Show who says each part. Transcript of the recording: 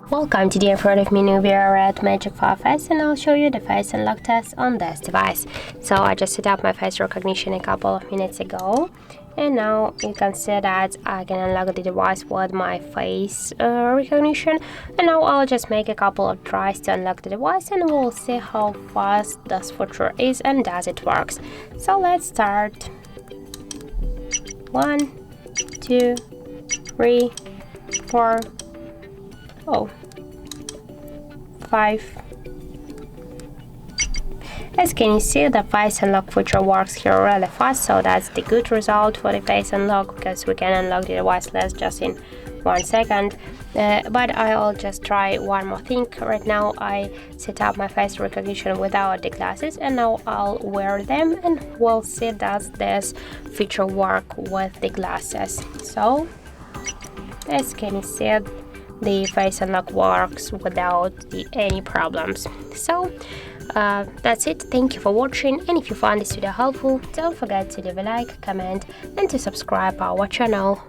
Speaker 1: Welcome to the in front of me NUBIA Red Magic 5S, and I'll show you the face unlock test on this device. So I just set up my face recognition a couple of minutes ago, and now you can see that I can unlock the device with my face recognition. And now I'll just make a couple of tries to unlock the device, and we'll see how fast this feature is and does it works. So let's start. 1, 2, 3, 4, 5. As can you see, the face unlock feature works here really fast, so that's the good result for the face unlock, because we can unlock the device less just in 1 second. But I'll just try one more thing. Right now I set up my face recognition without the glasses, and now I'll wear them and we'll see does this feature work with the glasses. So as can you see, the face unlock works without any problems. So that's it. Thank you for watching, and if you found this video helpful, don't forget to leave a like, comment and to subscribe our channel.